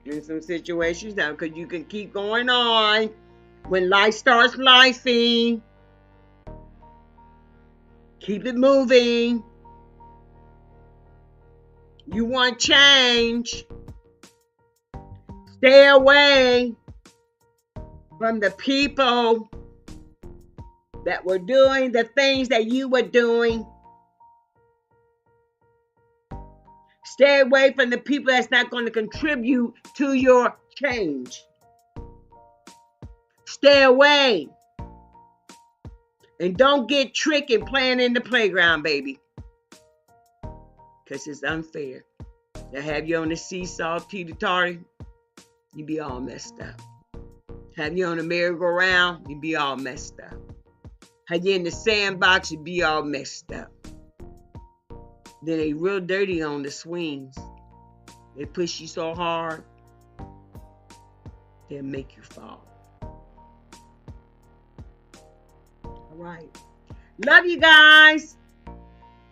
in some situations now, because you can keep going on. When life starts lifing, keep it moving. You want change, stay away from the people that were doing the things that you were doing. Stay away from the people that's not going to contribute to your change. Stay away. And don't get tricked and playing in the playground, baby. Because it's unfair. To have you on the seesaw, teeter-totter, you be all messed up. Have you on the merry-go-round, you be all messed up. Have you in the sandbox, you be all messed up. Then they real dirty on the swings. They push you so hard, they'll make you fall. All right. Love you guys.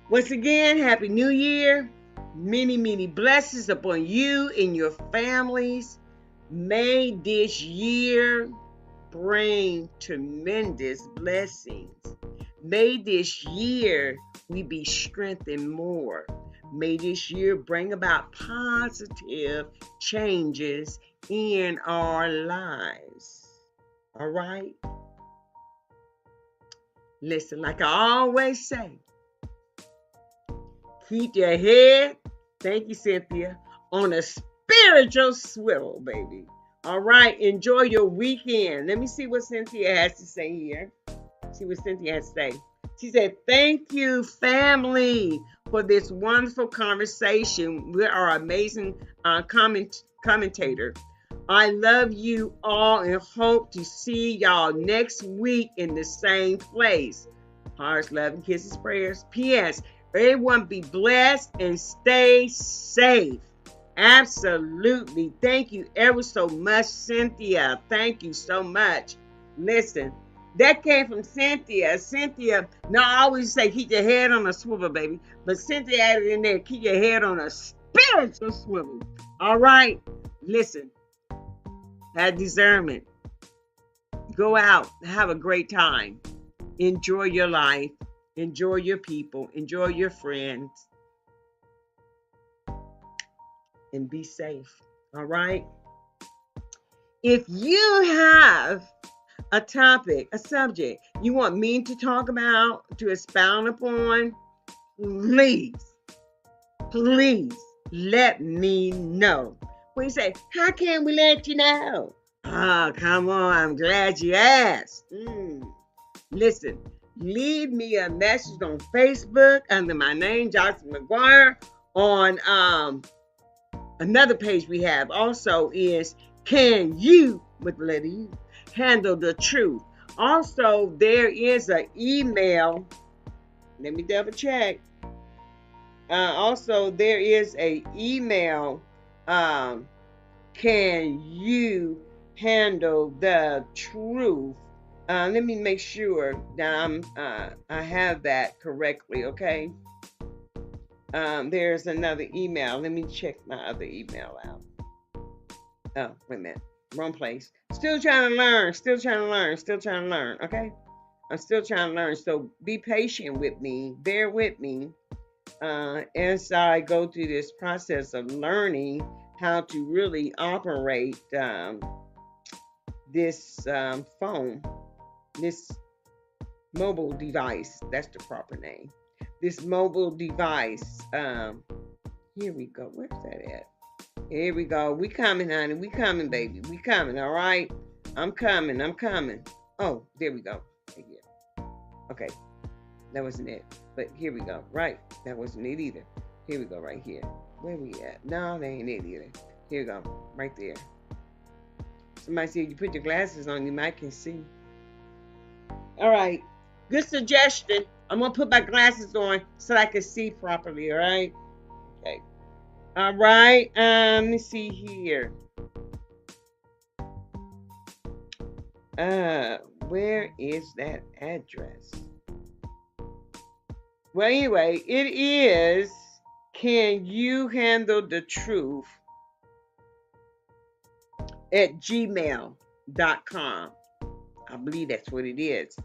Once again, Happy New Year. Many, many blessings upon you and your families. May this year bring tremendous blessings. May this year we be strengthened more. May this year bring about positive changes in our lives. All right? Listen, like I always say, keep your head, thank you, Cynthia, on a spiritual swivel, baby. All right, enjoy your weekend. Let me see what Cynthia has to say here. See what Cynthia has to say. She said, thank you, family, for this wonderful conversation with our amazing commentator. I love you all and hope to see y'all next week in the same place. Hearts, love, and kisses, prayers. P.S. Everyone be blessed and stay safe. Absolutely. Thank you ever so much, Cynthia. Thank you so much. Listen, that came from Cynthia. Cynthia, now I always say keep your head on a swivel, baby. But Cynthia added in there, keep your head on a spiritual swivel. All right? Listen, have discernment. Go out, have a great time. Enjoy your life. Enjoy your people. Enjoy your friends. And be safe. All right? If you have a topic, a subject you want me to talk about, to expound upon, please let me know. When you say, how can we let you know? Oh, come on. I'm glad you asked. Listen, leave me a message on Facebook under my name, Johnson McGuire. On another page we have also is, can you, with the letter U, handle the truth? Also, there is an email. Let me double check. Also, there is an email. Can you handle the truth? Let me make sure that I have that correctly, okay? There's another email. Let me check my other email out. Oh, wait a minute. Wrong place. Still trying to learn, okay? I'm still trying to learn, so be patient with me. Bear with me as I go through this process of learning how to really operate this phone, this mobile device. That's the proper name. This mobile device. Here we go. Where's that at? Here we go. We coming, honey. We coming, baby. We coming, all right? I'm coming. Oh, there we go. Okay. That wasn't it. But here we go. Right. That wasn't it either. Here we go right here. Where we at? No, that ain't it either. Here we go. Right there. Somebody said you put your glasses on, you might can see. All right. Good suggestion. I'm going to put my glasses on so I can see properly. All right. Okay. All right. Let me see here. Where is that address? Well, anyway, it is Can You Handle the Truth at gmail.com. I believe that's what it is.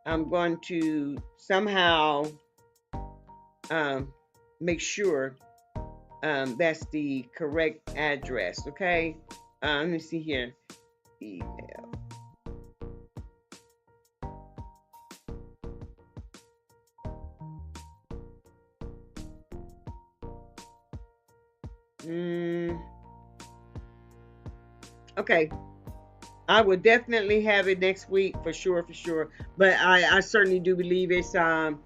I'm going to somehow make sure that's the correct address, okay? Let me see here. Email. Okay. I will definitely have it next week for sure. But I certainly do believe it's can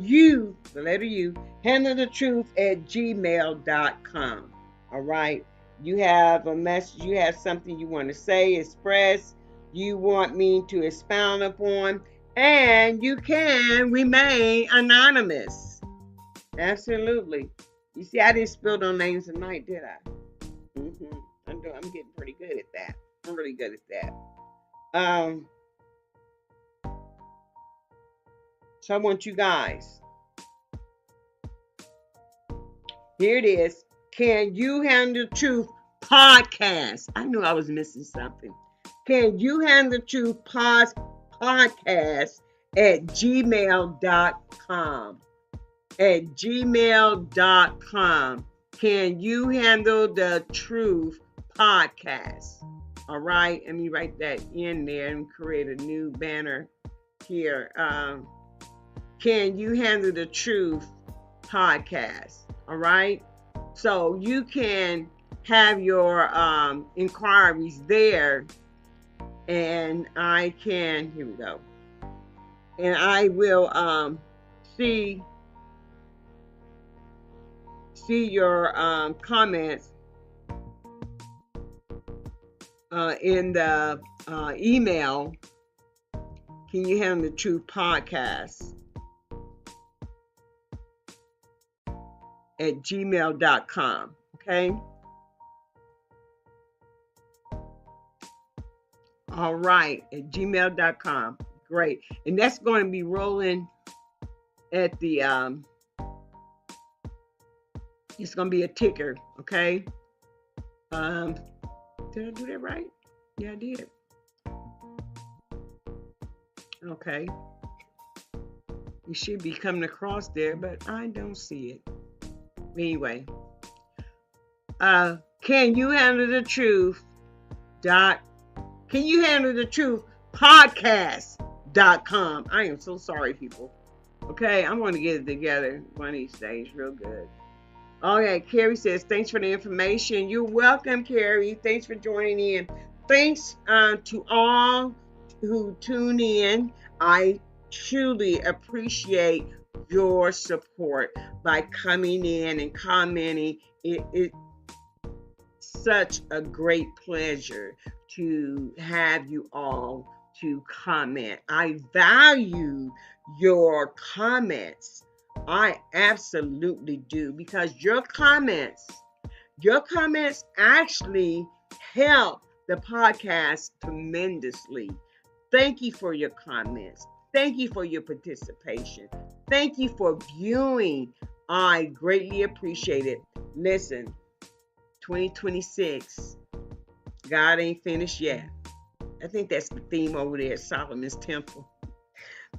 you, the letter U, handle the truth at gmail.com. All right. You have a message, you have something you want to say, express, you want me to expound upon, and you can remain anonymous. Absolutely. You see, I didn't spill no names tonight, did I? I'm getting pretty good at that. I'm really good at that. So I want you guys. Here it is. Can You Handle the Truth podcast? I knew I was missing something. Can You Handle the Truth podcast at gmail.com. At gmail.com. Can You Handle the Truth podcast? All right, let me write that in there and create a new banner here. Can You Handle the Truth podcast? All right, so you can have your inquiries there, and I can. Here we go, and I will see your comments in the email. Can You Handle the Truth podcast at gmail.com. Okay. All right, at gmail.com. Great. And that's going to be rolling at the it's going to be a ticker. Okay. Did I do that right? Yeah, I did. Okay. It should be coming across there, but I don't see it. Anyway. Can You Handle the Truth? Can You Handle the Truth? Podcast.com. I am so sorry, people. Okay, I'm going to get it together one of these days real good. Okay, Carrie says, thanks for the information. You're welcome, Carrie. Thanks for joining in. Thanks to all who tune in. I truly appreciate your support by coming in and commenting. It's such a great pleasure to have you all to comment. I value your comments. I absolutely do, because your comments actually help the podcast tremendously. Thank you for your comments. Thank you for your participation. Thank you for viewing. I greatly appreciate it. Listen, 2026, God ain't finished yet. I think that's the theme over there at Solomon's Temple.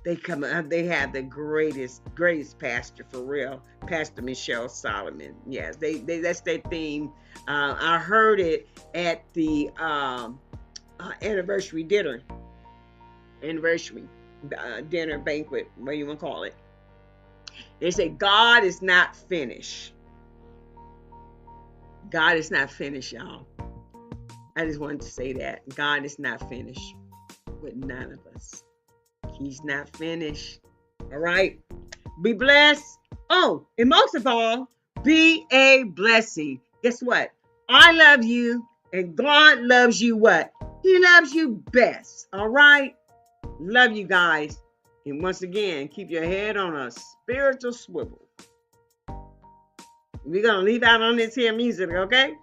They have the greatest pastor for real, Pastor Michelle Solomon. Yes, that's their theme. I heard it at the anniversary dinner, banquet, what you want to call it. They say God is not finished. God is not finished, y'all. I just wanted to say that God is not finished with none of us. He's not finished. All right. Be blessed. Oh, and most of all, be a blessing. Guess what? I love you, and God loves you what? He loves you best. All right. Love you guys. And once again, keep your head on a spiritual swivel. We're going to leave out on this here music, okay?